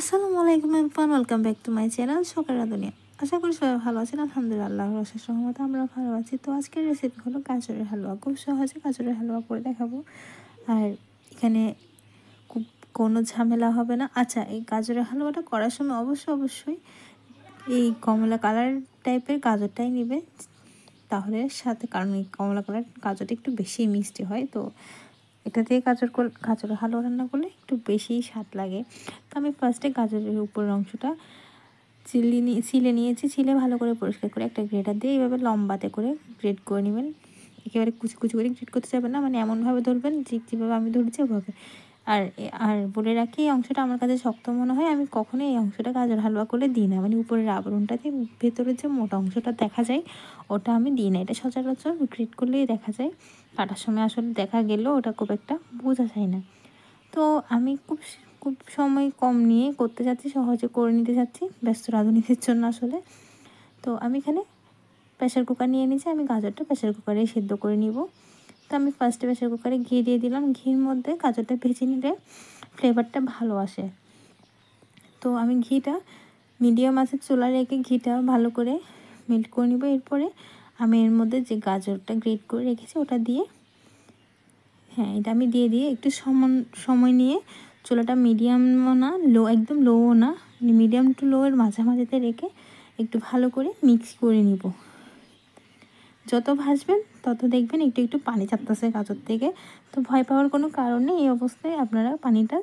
আসসালামু আলাইকুম everyone, welcome back to my channel শখেরা দুনিয়া। আশা করি সবাই ভালো আছেন। আলহামদুলিল্লাহ, আল্লাহর অশেষ রহমতে আমরা ভালো আছি। তো আজকের রেসিপি হলো গাজরের হালুয়া। খুব সহজে গাজরের হালুয়া করে দেখাবো, আর এখানে খুব কোনো ঝামেলা হবে না। আচ্ছা, এই গাজরের হালুয়াটা করার সময় অবশ্যই এই কমলা কালার টাইপের গাজরটাই নেবে, তাহলে সাথে, কারণ এই কমলা কালার গাজরটা একটু বেশি মিষ্টি হয়, তো এটা দিয়ে গাজরের হালুয়া রান্না করলে একটু বেশি স্বাদ লাগে। তো আমি ফার্স্টে গাজরের উপরের অংশটা ছিলে নিয়েছি। ছিলে ভালো করে পরিষ্কার করে একটা গ্রেটার দিয়ে এইভাবে লম্বাতে করে গ্রেট করে নেবেন। একেবারে কুচি কুচি করে গ্রেট করতে যাবেন না, মানে এমনভাবে ধরবেন যেভাবে আমি ধরেছি ওভাবে। আর আর বলে রাখি, এই অংশটা আমার কাছে শক্ত মনে হয়, আমি কখনোই এই অংশটা গাজর হালুয়া করলে দিই না। মানে উপরের আবরণটাতে ভেতরে যে মোটা অংশটা দেখা যায় ওটা আমি দিই না। এটা সচরাচর গ্রেট করলেই দেখা যায়, কাটার সময় আসলে দেখা গেলেও ওটা খুব একটা বোঝা যায় না। তো আমি খুব সময় কম নিয়ে করতে চাচ্ছি, সহজে করে নিতে চাচ্ছি ব্যস্ত রাঁধুনিদের জন্য আসলে। তো আমি এখানে প্রেশার কুকার নিয়ে নিয়েছি, আমি গাজরটা প্রেশার কুকারে সেদ্ধ করে নিব। তো আমি ফার্স্টে প্রেশার কুকারে ঘি দিয়ে দিলাম। ঘির মধ্যে গাজরটা ভেজে নিলে ফ্লেভারটা ভালো আসে। তো আমি ঘিটা মিডিয়াম আঁচে চুলা রেখে ঘিটা ভালো করে মেল্ট করে নিব। এরপরে আমি এর মধ্যে যে গাজরটা গ্রেট করে রেখেছি ওটা দিয়ে, এটা আমি দিয়ে একটু সময় নিয়ে চুলাটা মিডিয়ামও না লো, একদম লোও না, মিডিয়াম টু লো এর মাঝামাঝিতে রেখে একটু ভালো করে মিক্স করে নিব। যত ভাজবেন তত দেখবেন একটু একটু পানি চাপতেছে গাজর থেকে। তো ভয় পাওয়ার কোনো কারণ নেই। এই অবস্থায় আপনারা পানিটা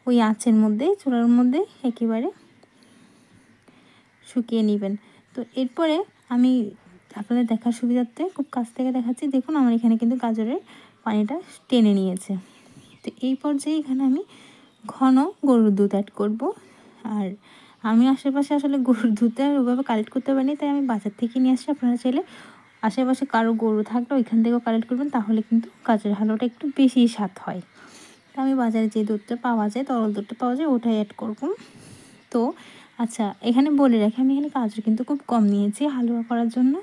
ওই আঁচের মধ্যে, চুলার মধ্যে একেবারে শুকিয়ে নেবেন। তো এরপরে আমি আপনাদের দেখার সুবিধার্থে খুব কাছ থেকে দেখাচ্ছি। দেখুন, আমার এখানে কিন্তু গাজরের পানিটা টেনে নিয়েছে। তো এই পর্যায়ে এখানে আমি ঘন গরুর দুধ অ্যাড করব। আর আমি আশেপাশে আসলে গরুর দুধটা ওইভাবে কালেক্ট করতে পারিনি, তাই আমি বাজার থেকে নিয়ে আসছি। আপনারা চাইলে আশেপাশে কারো গরু থাকলে ওইখান থেকেও কালেক্ট করবেন, তাহলে কিন্তু গাজরের হালুয়াটা একটু বেশি স্বাদ হয়। তো আমি বাজারে যে দুধটা পাওয়া যায়, তরল দুধটা পাওয়া যায়, ওটাই অ্যাড করব। তো আচ্ছা, এখানে বলে রাখি, আমি এখানে গাজর কিন্তু খুব কম নিয়েছি হালুয়া করার জন্য।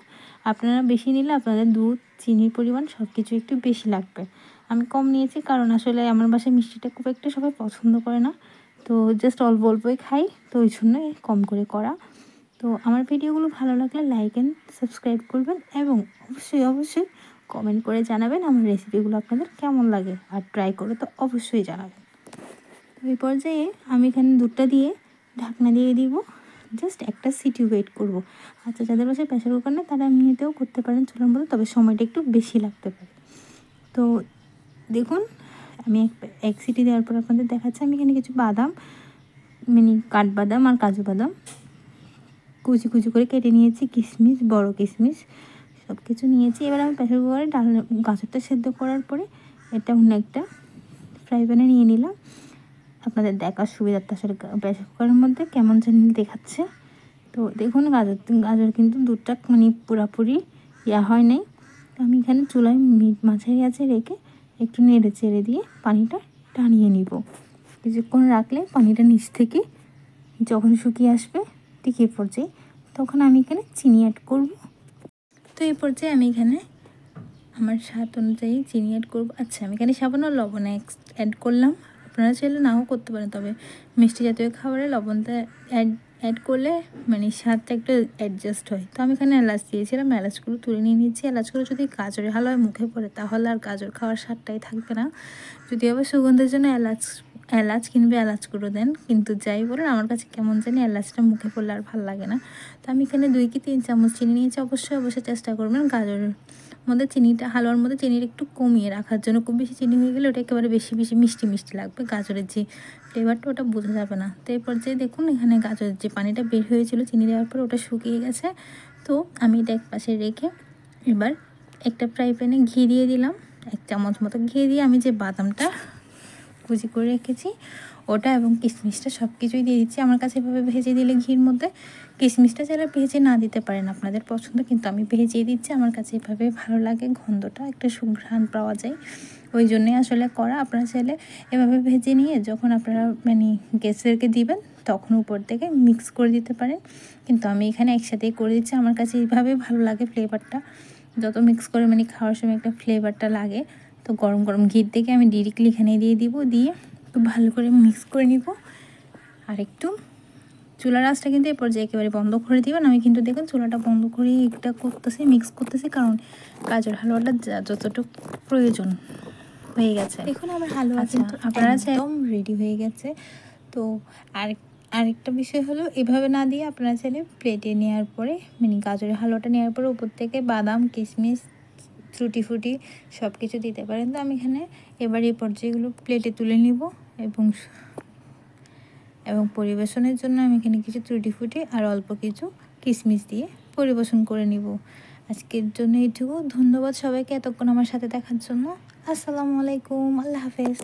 আপনারা বেশি নিলে আপনাদের দুধ, চিনির পরিমাণ সব কিছু একটু বেশি লাগবে। আমি কম নিয়েছি কারণ আসলে আমার বাসায় মিষ্টিটা খুব একটা সবাই পছন্দ করে না, তো জাস্ট অল্পই খাই, তো ওই জন্য কম করে করা। তো আমার ভিডিওগুলো ভালো লাগলে লাইক অ্যান্ড সাবস্ক্রাইব করবেন, এবং অবশ্যই কমেন্ট করে জানাবেন আমার রেসিপিগুলো আপনাদের কেমন লাগে, আর ট্রাই করে তো অবশ্যই জানাবেন। তো এই পর্যায়ে আমি এখানে দুধটা দিয়ে ঢাকনা দিয়ে দিব, জাস্ট একটা সিটি ওয়েট করব। আচ্ছা, যাদের বাসায় প্রেশার কুকার না তারা এমনিতেও করতে পারেন চুলার মধ্যে, তবে সময়টা একটু বেশি লাগতে পারে। তো দেখুন, আমি এক সিটি দেওয়ার পর আপনাদের দেখাচ্ছি। আমি এখানে কিছু বাদাম, মানে কাঠবাদাম আর কাজু বাদাম কুচি কুচি করে কেটে নিয়েছি, কিশমিশ, বড় কিশমিশ সব কিছু নিয়েছি। এবার আমি প্রেশার কুকারে গাজরটা সেদ্ধ করার পরে এটা অন্য একটা ফ্রাই প্যানে নিয়ে নিলাম। আপনাদের দেখার সুবিধার্থে আসলে প্রেশার কুকারের মধ্যে কেমন যেন দেখাচ্ছে। তো দেখুন, গাজর কিন্তু দুধটা মানে পুরাপুরি হয় নাই। তো আমি এখানে চুলায় মাঝারি আছে রেখে একটু নেড়ে চেড়ে দিয়ে পানিটা টানিয়ে নিব। কিছুক্ষণ রাখলে পানিটা নিচ থেকে যখন শুকিয়ে আসবে, ঠিক এই পর্যায়ে তখন আমি এখানে চিনি অ্যাড করব। তো এই পর্যায়ে আমি এখানে আমার স্বাদ অনুযায়ী চিনি অ্যাড করব। আচ্ছা, আমি এখানে সামান্য লবণ অ্যাড করলাম। আপনারা চাইলে নাও করতে পারেন, তবে মিষ্টি জাতীয় খাবারে লবণটা অ্যাড করলে মানে স্বাদটা একটু অ্যাডজাস্ট হয়। তো আমি এখানে এলাচ দিয়েছিলাম, এলাচগুলো তুলে নিয়ে নিচ্ছি। এলাচগুলো যদি গাজরের হালুয়ায় মুখে পড়ে তাহলে আর গাজর খাওয়ার স্বাদটাই থাকবে না। যদি আবার সুগন্ধের জন্য এলাচ কিংবা এলাচ গুঁড়ো দেন, কিন্তু যাই বলেন আমার কাছে কেমন জানি এলাচটা মুখে পড়লে আর ভালো লাগে না। তো আমি এখানে 2 কি 3 চামচ চিনি নিয়েছি। অবশ্যই চেষ্টা করবেন গাজরের মধ্যে চিনিটা, হালুয়ার মধ্যে চিনিটা একটু কমিয়ে রাখার জন্য। খুব বেশি চিনি হয়ে গেলে ওটা একেবারে বেশি মিষ্টি লাগবে, গাজরের যে ফ্লেভারটা ওটা বোঝা যাবে না। তো এই পর্যায়ে দেখুন, এখানে গাজরের যে পানিটা বের হয়েছিল চিনি দেওয়ার পর, ওটা শুকিয়ে গেছে। তো আমি এটা এক পাশে রেখে এবার একটা ফ্রাই প্যানে ঘি দিয়ে দিলাম। 1 চামচ মতো ঘি দিয়ে আমি যে বাদামটা কুচি করে রেখেছি ওটা এবং কিশমিশটা সব কিছুই দিয়ে দিচ্ছি। আমার কাছে এভাবে ভেজে দিলে ঘির মধ্যে, কিশমিশটা চাইলে ভেজে না দিতে পারেন, আপনাদের পছন্দ, কিন্তু আমি ভেজেই দিচ্ছি। আমার কাছে এভাবে ভালো লাগে, গন্ধটা একটা সুঘ্রাণ পাওয়া যায়, ওই জন্যই আসলে করা। আপনারা চাইলে এভাবে ভেজে নিয়ে যখন আপনারা মানে গ্যাসেরকে দিবেন তখন উপর থেকে মিক্স করে দিতে পারেন, কিন্তু আমি এখানে একসাথেই করে দিচ্ছি। আমার কাছে এইভাবে ভালো লাগে, ফ্লেভারটা যত মিক্স করে মানে খাওয়ার সময় একটা ফ্লেভারটা লাগে। তো গরম গরম ঘির থেকে আমি ডিরেক্টলি এখানে দিয়ে দিব, দিয়ে খুব ভালো করে মিক্স করে নিব। আর একটু চুলার আঁচটা কিন্তু এই পর্যায়ে একেবারে বন্ধ করে দিবেন। আমি কিন্তু দেখুন চুলাটা বন্ধ করে এটা করতেছি, মিক্স করতেছি, কারণ গাজর হালুয়াটা যতটুকু প্রয়োজন হয়ে গেছে। দেখুন আমার হালুয়া কিন্তু আপনারা একদম রেডি হয়ে গেছে। তো আরেকটা বিষয় হলো, এভাবে না দিয়ে আপনারা চাইলে প্লেটে নেওয়ার পরে মানে গাজরের হালুয়াটা নেওয়ার পরে উপর থেকে বাদাম, কিশমিশ, টুটি ফুটি সব কিছু দিতে পারেন। তো আমি এখানে এবার এই পর্যায়গুলো প্লেটে তুলে নিব এবং পরিবেশনের জন্য আমি এখানে কিছু টুটি ফুটি আর অল্প কিছু কিশমিশ দিয়ে পরিবেশন করে নিব। আজকের জন্য এইটুকু। ধন্যবাদ সবাইকে এতক্ষণ আমার সাথে দেখার জন্য। আসসালামু আলাইকুম, আল্লাহ হাফেজ।